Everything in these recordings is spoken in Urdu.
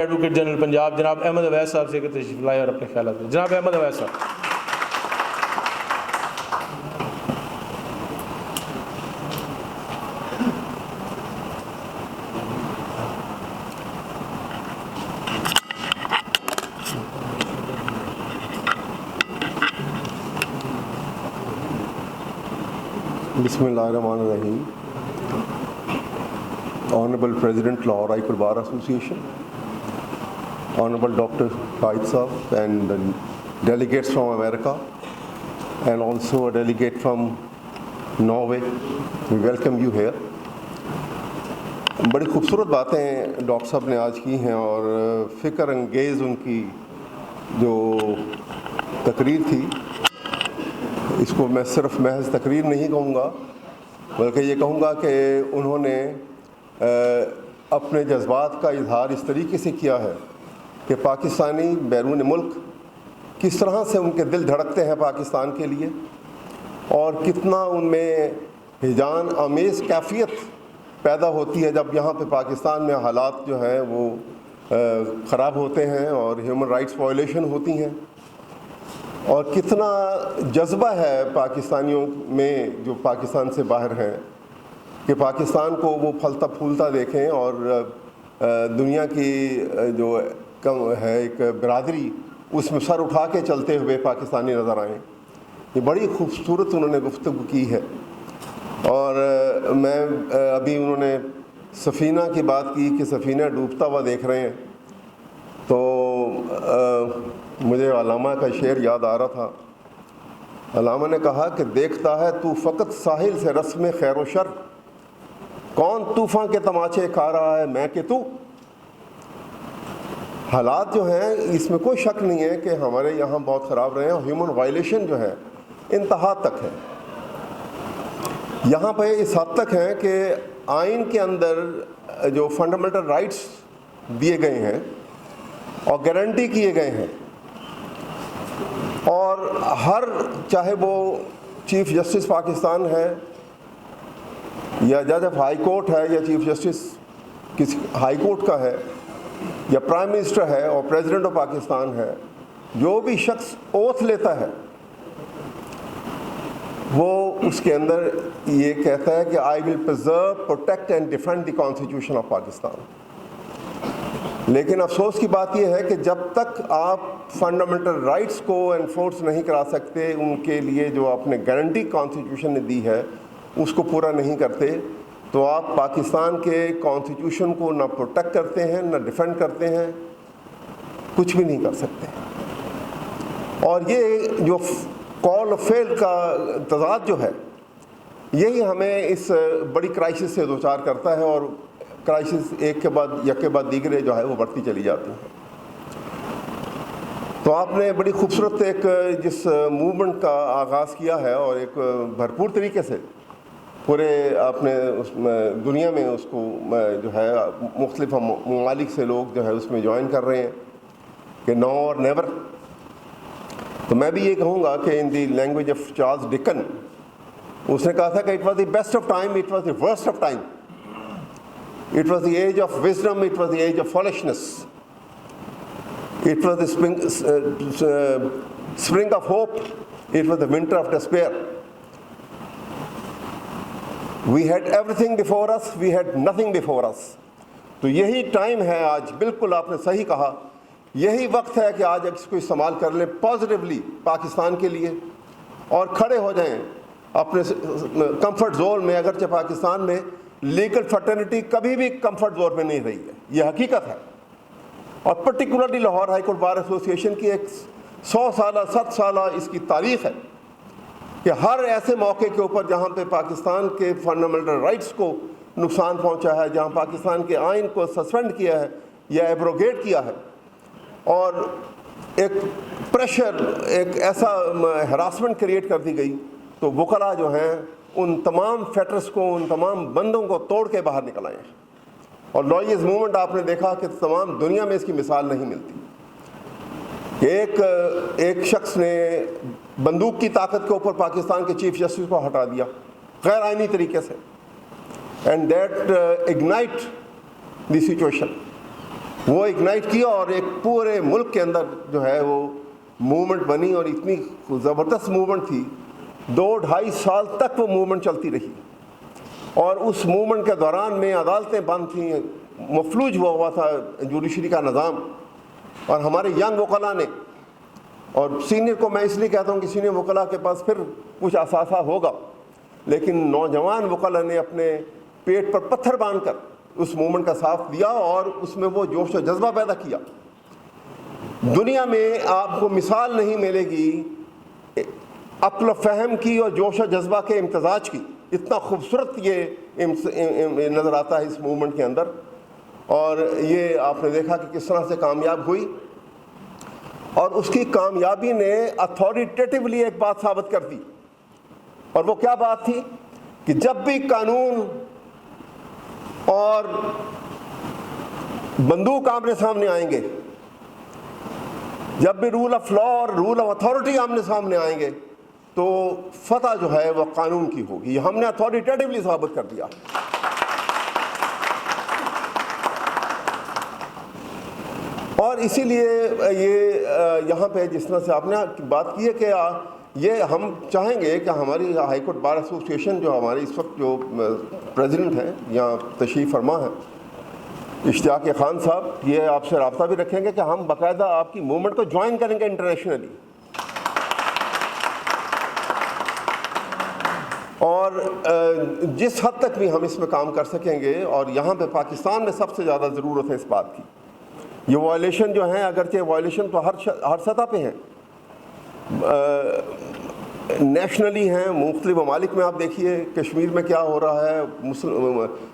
ایڈوکیٹ جنرل پنجاب جناب احمد اویس صاحب سے تشریف لائے اور اپنے خیالات دیں. جناب احمد اویس صاحب. بسم اللہ الرحمن الرحیم. Honorable President, Lahore High Court Bar Association, Honorable Dr. Qaid Saab and delegates from America and also a delegate from Norway, we welcome you here. بڑی خوبصورت باتیں ڈاکٹر صاحب نے آج کی ہیں اور فکر انگیز ان کی جو تقریر تھی، اس کو میں صرف محض تقریر نہیں کہوں گا بلکہ یہ کہوں گا کہ انہوں نے اپنے جذبات کا اظہار اس طریقے سے کیا ہے کہ پاکستانی بیرون ملک کس طرح سے ان کے دل دھڑکتے ہیں پاکستان کے لیے اور کتنا ان میں ہیجان آمیز کیفیت پیدا ہوتی ہے جب یہاں پہ پاکستان میں حالات جو ہیں وہ خراب ہوتے ہیں اور ہیومن رائٹس وائلیشن ہوتی ہیں، اور کتنا جذبہ ہے پاکستانیوں میں جو پاکستان سے باہر ہیں کہ پاکستان کو وہ پھلتا پھولتا دیکھیں اور دنیا کی جو ہے ایک برادری اس میں سر اٹھا کے چلتے ہوئے پاکستانی نظر آئیں. یہ بڑی خوبصورت انہوں نے گفتگو کی ہے. اور میں ابھی انہوں نے سفینہ کی بات کی کہ سفینہ ڈوبتا ہوا دیکھ رہے ہیں، تو مجھے علامہ کا شعر یاد آ رہا تھا. علامہ نے کہا کہ دیکھتا ہے تو فقط ساحل سے رسم خیر و شر، کون طوفان کے تماچے کھا رہا ہے میں کہ تو. حالات جو ہیں اس میں کوئی شک نہیں ہے کہ ہمارے یہاں بہت خراب رہے ہیں اور ہیومن وائلیشن جو ہے انتہا تک ہے. یہاں پہ اس حد تک ہے کہ آئین کے اندر جو فنڈامنٹل رائٹس دیے گئے ہیں اور گارنٹی کیے گئے ہیں، اور ہر چاہے وہ چیف جسٹس پاکستان ہے یا جج آف ہائی کورٹ ہے یا چیف جسٹس کسی ہائی کورٹ کا ہے یا پرائم منسٹر ہے اور پریزیڈنٹ آف پاکستان ہے، جو بھی شخص اوتھ لیتا ہے وہ اس کے اندر یہ کہتا ہے کہ I will preserve protect and defend the constitution of Pakistan. لیکن افسوس کی بات یہ ہے کہ جب تک آپ فنڈامنٹل رائٹس کو انفورس نہیں کرا سکتے، ان کے لیے جو آپ نے گارنٹی کانسٹیٹیوشن نے دی ہے اس کو پورا نہیں کرتے، تو آپ پاکستان کے کانسٹیٹیوشن کو نہ پروٹیکٹ کرتے ہیں نہ ڈیفینڈ کرتے ہیں، کچھ بھی نہیں کر سکتے. اور یہ جو کال آف فیل کا تضاد جو ہے یہی ہمیں اس بڑی کرائسس سے دوچار کرتا ہے، اور کرائسس ایک کے بعد دیگرے جو ہے وہ بڑھتی چلی جاتی ہیں. تو آپ نے بڑی خوبصورت ایک جس موومنٹ کا آغاز کیا ہے اور ایک بھرپور طریقے سے پورے آپ نے اس میں دنیا میں اس کو جو ہے مختلف ممالک سے لوگ جو ہے اس میں جوائن کر رہے ہیں کہ نو اور نیور. تو میں بھی یہ کہوں گا کہ in the language of Charles Dickens, اس نے کہا تھا کہ it was the best of time, it was the worst of time, it was the age of wisdom, it was the age of foolishness, اٹ واز دی spring of hope, it was the winter of despair. We had everything before us, we had nothing before us. تو یہی ٹائم ہے آج، بالکل آپ نے صحیح کہا، یہی وقت ہے کہ آج اس کو استعمال کر لیں پازیٹیولی پاکستان کے لیے اور کھڑے ہو جائیں اپنے کمفرٹ زون میں. اگرچہ پاکستان میں لیگل فرٹرنیٹی کبھی بھی کمفرٹ زون میں نہیں رہی ہے، یہ حقیقت ہے. اور particularly Lahore high court bar association کی ایک 100 سالہ 7 سالہ اس کی تاریخ ہے کہ ہر ایسے موقع کے اوپر جہاں پہ پاکستان کے فنڈامنٹل رائٹس کو نقصان پہنچا ہے، جہاں پاکستان کے آئین کو سسپینڈ کیا ہے یا ایبروگیٹ کیا ہے، اور ایک پریشر، ایک ایسا ہراسمنٹ کریٹ کر دی گئی، تو وکلاء جو ہیں ان تمام فیٹرس کو، ان تمام بندوں کو توڑ کے باہر نکل آئے. اور لائرز موومنٹ آپ نے دیکھا کہ تمام دنیا میں اس کی مثال نہیں ملتی. ایک شخص نے بندوق کی طاقت کے اوپر پاکستان کے چیف جسٹس کو ہٹا دیا غیر آئینی طریقے سے، and that ignite the situation. وہ اگنائٹ کیا اور ایک پورے ملک کے اندر جو ہے وہ موومنٹ بنی، اور اتنی زبردست موومنٹ تھی 2-2.5 سال تک وہ موومنٹ چلتی رہی، اور اس موومنٹ کے دوران میں عدالتیں بند تھیں، مفلوج ہوا تھا جوڈیشری کا نظام، اور ہمارے ینگ وکلاء نے، اور سینئر کو میں اس لیے کہتا ہوں کہ سینئر وکلاء کے پاس پھر کچھ اثاثہ ہوگا، لیکن نوجوان وکلاء نے اپنے پیٹ پر پتھر باندھ کر اس موومنٹ کا ساتھ دیا اور اس میں وہ جوش و جذبہ پیدا کیا۔ دنیا میں آپ کو مثال نہیں ملے گی عقل و فہم کی اور جوش و جذبہ کے امتزاج کی، اتنا خوبصورت یہ نظر آتا ہے اس موومنٹ کے اندر، اور یہ آپ نے دیکھا کہ کس طرح سے کامیاب ہوئی، اور اس کی کامیابی نے اتھارٹیٹیولی ایک بات ثابت کر دی، اور وہ کیا بات تھی کہ جب بھی قانون اور بندوق آمنے سامنے آئیں گے، جب بھی رول آف لا اور رول آف اتھارٹی آمنے سامنے آئیں گے، تو فتح جو ہے وہ قانون کی ہوگی۔ ہم نے اتھارٹیٹیولی ثابت کر دیا۔ اور اسی لیے یہ یہاں پہ جس طرح سے آپ نے بات کی ہے کہ یہ ہم چاہیں گے کہ ہماری ہائی کورٹ بار ایسوسیشن جو ہماری اس وقت جو پریزیڈنٹ ہیں یہاں تشریف فرما ہے اشتیاق خان صاحب، یہ آپ سے رابطہ بھی رکھیں گے کہ ہم باقاعدہ آپ کی موومنٹ کو جوائن کریں گے انٹرنیشنلی، اور جس حد تک بھی ہم اس میں کام کر سکیں گے، اور یہاں پہ پاکستان میں سب سے زیادہ ضرورت ہے اس بات کی۔ یہ وائلیشن جو ہیں، اگرچہ وائلیشن تو ہر سطح پہ ہیں، نیشنلی ہیں، مختلف ممالک میں آپ دیکھیے کشمیر میں کیا ہو رہا ہے،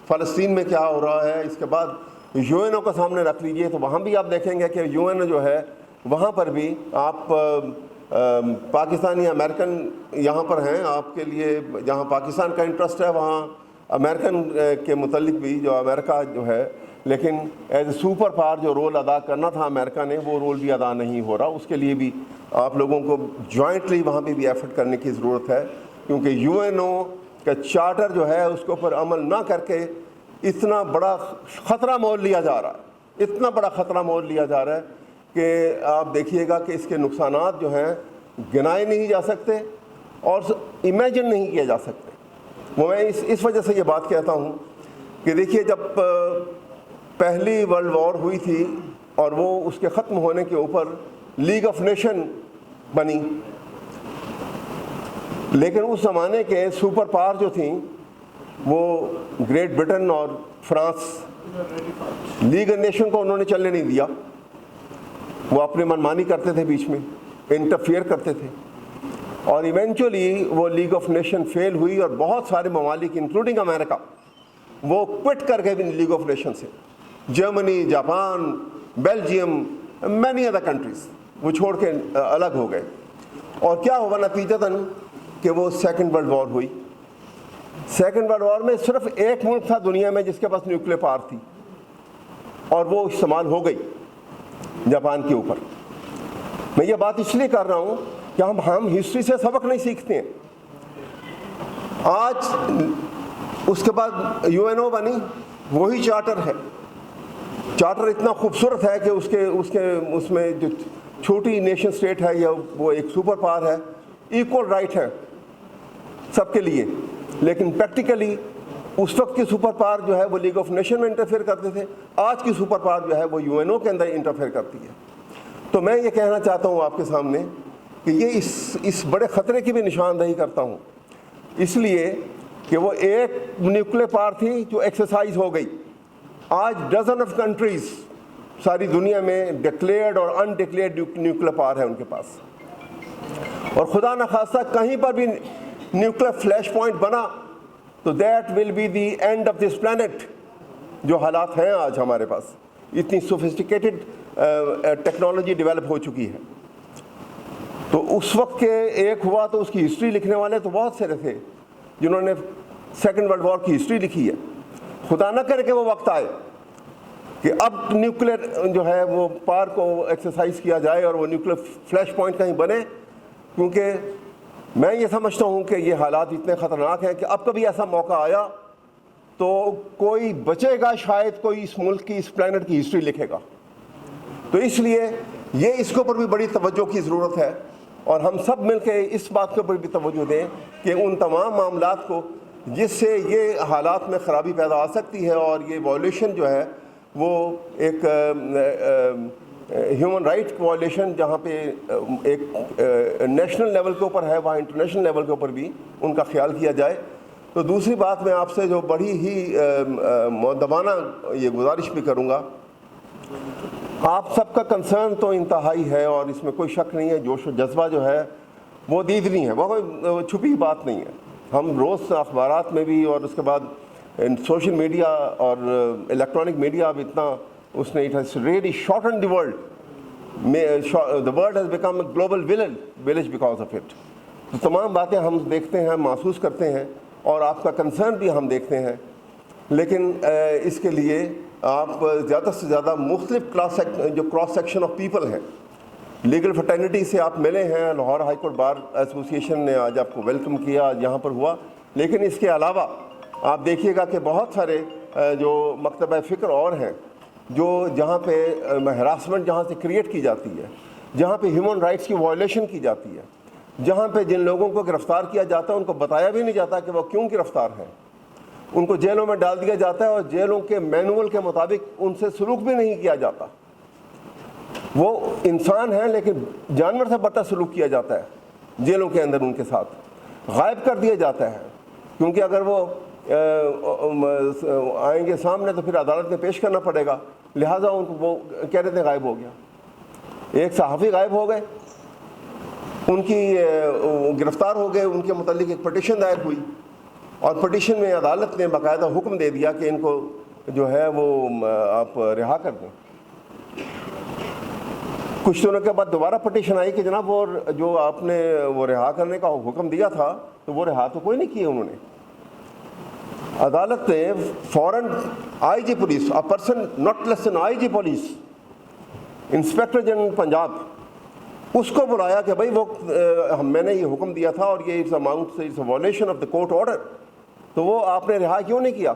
فلسطین میں کیا ہو رہا ہے، اس کے بعد یو این او کا سامنے رکھ لیجئے تو وہاں بھی آپ دیکھیں گے کہ یو این او جو ہے وہاں پر بھی آپ پاکستانی امریکن یہاں پر ہیں، آپ کے لیے جہاں پاکستان کا انٹرسٹ ہے وہاں امریکن کے متعلق بھی جو امریکہ جو ہے، لیکن ایز اے سپر پاور جو رول ادا کرنا تھا امریکہ نے، وہ رول بھی ادا نہیں ہو رہا۔ اس کے لیے بھی آپ لوگوں کو جوائنٹلی وہاں پہ بھی ایفرٹ کرنے کی ضرورت ہے، کیونکہ یو این او کا چارٹر جو ہے اس کے اوپر عمل نہ کر کے اتنا بڑا خطرہ مول لیا جا رہا ہے، اتنا بڑا خطرہ مول لیا جا رہا ہے کہ آپ دیکھیے گا کہ اس کے نقصانات جو ہیں گنائے نہیں جا سکتے اور امیجن نہیں کیے جا سکتے۔ میں اس وجہ سے یہ بات کہتا ہوں کہ دیکھیے جب پہلی ورلڈ وار ہوئی تھی اور وہ اس کے ختم ہونے کے اوپر لیگ آف نیشن بنی، لیکن اس زمانے کے سپر پاور جو تھیں وہ گریٹ برٹن اور فرانس، لیگ آف نیشن کو انہوں نے چلنے نہیں دیا، وہ اپنی منمانی کرتے تھے، بیچ میں انٹرفیئر کرتے تھے، اور ایونچولی وہ لیگ آف نیشن فیل ہوئی اور بہت سارے ممالک انکلوڈنگ امریکہ وہ کوئٹ کر گئے لیگ آف نیشن سے، Germany, Japan, Belgium, many other countries وہ چھوڑ کے الگ ہو گئے، اور کیا ہوا نتیجتاً کہ وہ سیکنڈ ورلڈ وار ہوئی۔ سیکنڈ ورلڈ وار میں صرف ایک ملک تھا دنیا میں جس کے پاس نیوکلیر پاور تھی، اور وہ استعمال ہو گئی جاپان کے اوپر۔ میں یہ بات اس لیے کر رہا ہوں کہ ہم ہسٹری سے سبق نہیں سیکھتے ہیں۔ آج اس کے بعد یو این او بنی، وہی چارٹر ہے، چارٹر اتنا خوبصورت ہے کہ اس میں جو چھوٹی نیشن سٹیٹ ہے یا وہ ایک سپر پاور ہے، ایکول رائٹ ہے سب کے لیے، لیکن پریکٹیکلی اس وقت کی سپر پاور جو ہے وہ لیگ آف نیشن میں انٹرفیئر کرتے تھے، آج کی سپر پاور جو ہے وہ یو این او کے اندر انٹرفیئر کرتی ہے۔ تو میں یہ کہنا چاہتا ہوں آپ کے سامنے کہ یہ اس بڑے خطرے کی بھی نشاندہی کرتا ہوں، اس لیے کہ وہ ایک نیوکلیر پاور تھی جو ایکسرسائز ہو گئی، آج ڈزن آف کنٹریز ساری دنیا میں ڈکلیئرڈ اور ان ڈکلیئرڈ نیوکلیر پاور ہے ان کے پاس، اور خدا نخواستہ کہیں پر بھی نیوکلیر فلیش پوائنٹ بنا تو that will be the end of this plant. جو حالات ہیں آج ہمارے پاس، اتنی سوفسٹیکیٹڈ ٹیکنالوجی ڈیولپ ہو چکی ہے، تو اس وقت کے ایک ہوا تو اس کی ہسٹری لکھنے والے تو بہت سارے تھے جنہوں نے سیکنڈ ورلڈ وار کی ہسٹری لکھی ہے۔ خدا نہ کرے کہ وہ وقت آئے کہ اب نیوکلیر جو ہے وہ پاور کو ایکسرسائز کیا جائے اور وہ نیوکلیر فلیش پوائنٹ کہیں بنے، کیونکہ میں یہ سمجھتا ہوں کہ یہ حالات اتنے خطرناک ہیں کہ اب کبھی ایسا موقع آیا تو کوئی بچے گا شاید کوئی اس ملک کی، اس پلانٹ کی ہسٹری لکھے گا۔ تو اس لیے یہ اس کے اوپر بھی بڑی توجہ کی ضرورت ہے، اور ہم سب مل کے اس بات کے اوپر بھی توجہ دیں کہ ان تمام معاملات کو جس سے یہ حالات میں خرابی پیدا آ سکتی ہے، اور یہ وائلیشن جو ہے وہ ایک ہیومن رائٹ وائلیشن جہاں پہ ایک نیشنل لیول کے اوپر ہے، وہاں انٹرنیشنل لیول کے اوپر بھی ان کا خیال کیا جائے۔ تو دوسری بات میں آپ سے جو بڑی ہی مؤدبانہ یہ گزارش بھی کروں گا، آپ سب کا کنسرن تو انتہائی ہے اور اس میں کوئی شک نہیں ہے، جوش و جذبہ جو ہے وہ دیدنی ہے، وہ کوئی چھپی بات نہیں ہے۔ ہم روز اخبارات میں بھی اور اس کے بعد سوشل میڈیا اور الیکٹرانک میڈیا اب اتنا اس نے it has really shorten the world, the world has become a global village because of it۔ تو تمام باتیں ہم دیکھتے ہیں، محسوس کرتے ہیں، اور آپ کا کنسرن بھی ہم دیکھتے ہیں، لیکن اس کے لیے آپ زیادہ سے زیادہ مختلف جو کراس سیکشن آف پیپل ہیں، لیگل فرٹرنیٹی سے آپ ملے ہیں، Lahore high court bar association نے آج آپ کو ویلکم کیا، آج یہاں پر ہوا، لیکن اس کے علاوہ آپ دیکھیے گا کہ بہت سارے جو مکتبہ فکر اور ہیں، جو جہاں پہ ہراسمنٹ جہاں سے کریٹ کی جاتی ہے، جہاں پہ ہیومن رائٹس کی وائلیشن کی جاتی ہے، جہاں پہ جن لوگوں کو گرفتار کیا جاتا ہے ان کو بتایا بھی نہیں جاتا کہ وہ کیوں گرفتار ہیں، ان کو جیلوں میں ڈال دیا جاتا ہے اور جیلوں کے مینول کے مطابق ان سے سلوک بھی نہیں کیا جاتا۔ وہ انسان ہیں لیکن جانور سے بدتر سلوک کیا جاتا ہے جیلوں کے اندر، ان کے ساتھ غائب کر دیا جاتا ہے، کیونکہ اگر وہ آئیں گے سامنے تو پھر عدالت میں پیش کرنا پڑے گا، لہٰذا ان کو وہ کہہ رہے تھے غائب ہو گیا۔ ایک صحافی غائب ہو گئے، ان کی گرفتار ہو گئے، ان کے متعلق ایک پٹیشن دائر ہوئی، اور پٹیشن میں عدالت نے باقاعدہ حکم دے دیا کہ ان کو جو ہے وہ آپ رہا کر دیں۔ کچھ دنوں کے بعد دوبارہ پٹیشن آئی کہ جناب وہ جو آپ نے وہ رہا کرنے کا حکم دیا تھا تو وہ رہا تو کوئی نہیں کیے انہوں نے۔ عدالت نے فوراً I G police, a person not less than I G police, inspector general Punjab, اس کو بلایا کہ بھائی وہ میں نے یہ حکم دیا تھا اور یہ it's a violation of the court order، تو وہ آپ نے رہا کیوں نہیں کیا؟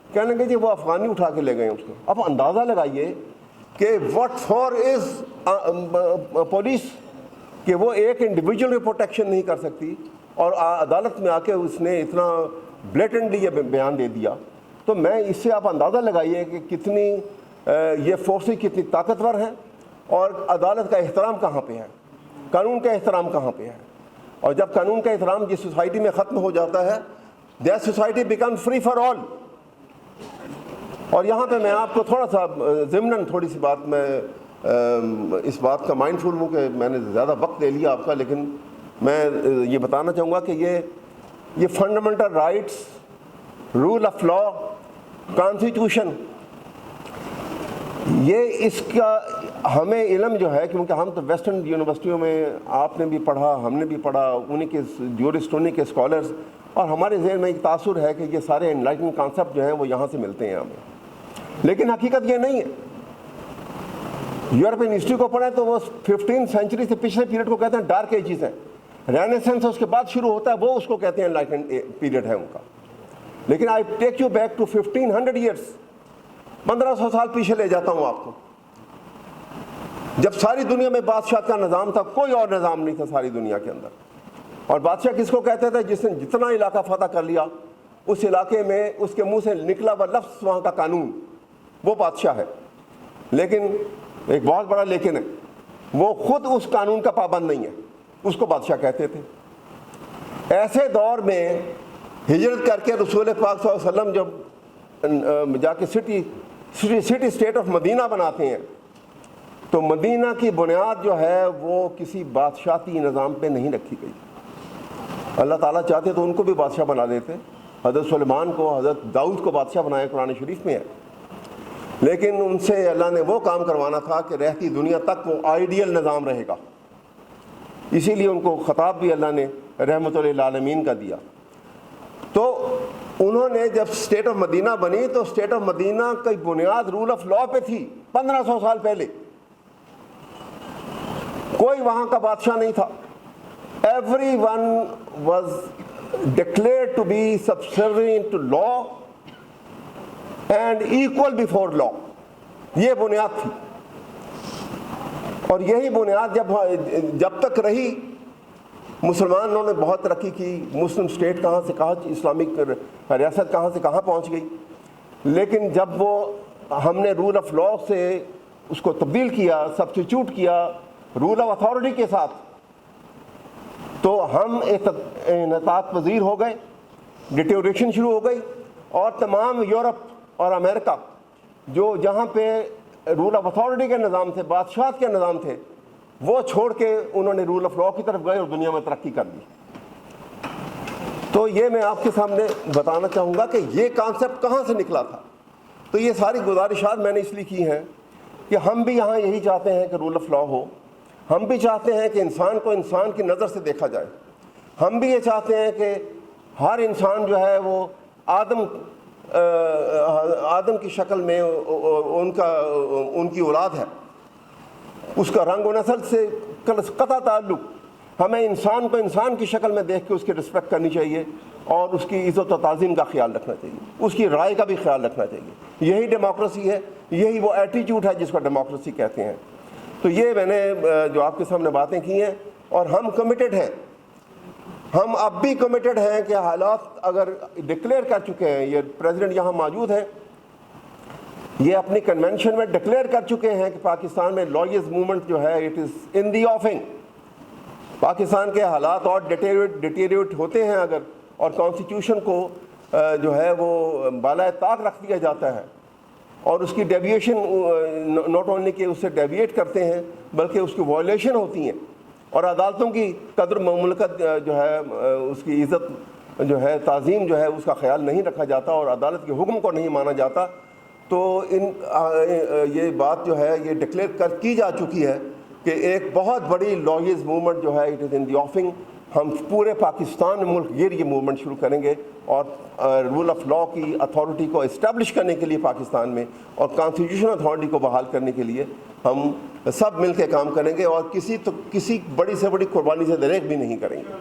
کہنے کہ جی وہ افغانی اٹھا کے لے گئے اس کو۔ اب اندازہ لگائیے کہ what for is پولیس، کہ وہ ایک انڈیویجول کی پروٹیکشن نہیں کر سکتی، اور عدالت میں آ کے اس نے اتنا بلیٹنٹلی یہ بیان دے دیا۔ تو میں اس سے آپ اندازہ لگائیے کہ کتنی یہ فورسز کتنی طاقتور ہیں، اور عدالت کا احترام کہاں پہ ہے، قانون کا احترام کہاں پہ ہے۔ اور جب قانون کا احترام جس سوسائٹی میں ختم ہو جاتا ہے، that society become free for all. اور یہاں پہ میں آپ کو تھوڑا سا ضمناً تھوڑی سی بات میں اس بات کا مائنڈ فل ہوں کہ میں نے زیادہ وقت لے لیا آپ کا، لیکن میں یہ بتانا چاہوں گا کہ یہ fundamental rights, rule of law, constitution, یہ اس کا ہمیں علم جو ہے، کیونکہ ہم تو ویسٹرن یونیورسٹیوں میں، آپ نے بھی پڑھا، ہم نے بھی پڑھا، انہیں کے جورسٹ، انہیں کے اسکالرز، اور ہمارے ذہن میں ایک تاثر ہے کہ یہ سارے انلائٹن کانسیپٹ جو ہیں وہ یہاں سے ملتے ہیں ہمیں، لیکن حقیقت یہ نہیں ہے۔ یورپین ہسٹری کو پڑھیں تو وہ 15 سینچری سے پچھلے پیریڈ کو کہتے ہیں ڈارک ایجز ہیں، رینیسنس اس کے بعد شروع ہوتا ہے، وہ اس کو کہتے ہیں انلائٹن پیریڈ ہے ان کا۔ لیکن I take you back to 1500 years, 1500 سال پیچھے لے جاتا ہوں آپ کو، جب ساری دنیا میں بادشاہ کا نظام تھا، کوئی اور نظام نہیں تھا ساری دنیا کے اندر۔ اور بادشاہ کس کو کہتے تھے؟ جس نے جتنا علاقہ فتح کر لیا، اس علاقے میں اس کے منہ سے نکلا ہوا لفظ وہاں کا قانون، وہ بادشاہ ہے۔ لیکن ایک بہت بڑا لیکن ہے، وہ خود اس قانون کا پابند نہیں ہے، اس کو بادشاہ کہتے تھے۔ ایسے دور میں ہجرت کر کے رسول پاک صلی اللہ علیہ وسلم جب جا کے سٹی اسٹیٹ آف مدینہ بناتے ہیں، تو مدینہ کی بنیاد جو ہے وہ کسی بادشاہتی نظام پہ نہیں رکھی گئی۔ اللہ تعالیٰ چاہتے تو ان کو بھی بادشاہ بنا دیتے، حضرت سلیمان کو، حضرت داؤد کو بادشاہ بنایا، قرآن شریف میں ہے، لیکن ان سے اللہ نے وہ کام کروانا تھا کہ رہتی دنیا تک وہ آئیڈیل نظام رہے گا، اسی لیے ان کو خطاب بھی اللہ نے رحمت للعالمین کا دیا۔ تو انہوں نے جب اسٹیٹ آف مدینہ بنی تو اسٹیٹ آف مدینہ کی بنیاد رول آف لا پہ تھی، 1500 سال پہلے۔ کوئی وہاں کا بادشاہ نہیں تھا، everyone was declared to be subservient to law and equal before law، یہ بنیاد تھی۔ اور یہی بنیاد جب تک رہی، مسلمانوں نے بہت ترقی کی، مسلم اسٹیٹ کہاں سے کہاں، اسلامک ریاست کہاں سے کہاں پہنچ گئی، لیکن جب ہم نے رول آف لاء سے اس کو تبدیل کیا، سبسٹیچیوٹ کیا رول آف اتھارٹی کے ساتھ، تو ہم انحطاط پذیر ہو گئے، ڈیٹیوریشن شروع ہو گئی، اور تمام یورپ اور امریکہ جو جہاں پہ رول آف اتھارٹی کے نظام تھے، بادشاہت کے نظام تھے، وہ چھوڑ کے انہوں نے رول آف لاء کی طرف گئے اور دنیا میں ترقی کر لی۔ تو یہ میں آپ کے سامنے بتانا چاہوں گا کہ یہ کانسیپٹ کہاں سے نکلا تھا۔ تو یہ ساری گزارشات میں نے اس لیے کی ہیں کہ ہم بھی یہاں یہی چاہتے ہیں کہ رول آف لاء ہو، ہم بھی چاہتے ہیں کہ انسان کو انسان کی نظر سے دیکھا جائے، ہم بھی یہ چاہتے ہیں کہ ہر انسان جو ہے وہ آدم کی شکل میں ان کی اولاد ہے، اس کا رنگ و نسل سے قطع تعلق، ہمیں انسان کو انسان کی شکل میں دیکھ کے اس کی رسپیکٹ کرنی چاہیے اور اس کی عزت و تعظیم کا خیال رکھنا چاہیے، اس کی رائے کا بھی خیال رکھنا چاہیے۔ یہی ڈیموکریسی ہے، یہی وہ ایٹیٹیوڈ ہے جس کو ڈیموکریسی کہتے ہیں۔ تو یہ میں نے جو آپ کے سامنے باتیں کی ہیں، اور ہم کمیٹڈ ہیں، ہم اب بھی کمیٹڈ ہیں کہ حالات اگر ڈکلیئر کر چکے ہیں، یہ پریزیڈنٹ یہاں موجود ہیں، یہ اپنی کنونشن میں ڈکلیئر کر چکے ہیں کہ پاکستان میں لائز موومنٹ جو ہے اٹ از ان دی آفنگ۔ پاکستان کے حالات اور ڈیٹیریٹ ہوتے ہیں اگر، اور کانسٹیٹیوشن کو جو ہے وہ بالائے طاق رکھ دیا جاتا ہے، اور اس کی ڈیویشن ناٹ اونلی کہ اس سے ڈیویٹ کرتے ہیں بلکہ اس کی وائلیشن ہوتی ہیں، اور عدالتوں کی قدر مملکت جو ہے اس کی عزت جو ہے تعظیم جو ہے اس کا خیال نہیں رکھا جاتا اور عدالت کے حکم کو نہیں مانا جاتا، تو یہ بات جو ہے یہ ڈکلیئر کی جا چکی ہے کہ ایک بہت بڑی لائز موومنٹ جو ہے اٹ از ان دی آفنگ۔ ہم پورے پاکستان ملک یہ موومنٹ شروع کریں گے، اور رول آف لاء کی اتھارٹی کو اسٹیبلش کرنے کے لیے پاکستان میں، اور کانسٹیٹیوشن اتھارٹی کو بحال کرنے کے لیے ہم سب مل کے کام کریں گے، اور کسی بڑی سے بڑی قربانی سے دریغ بھی نہیں کریں گے۔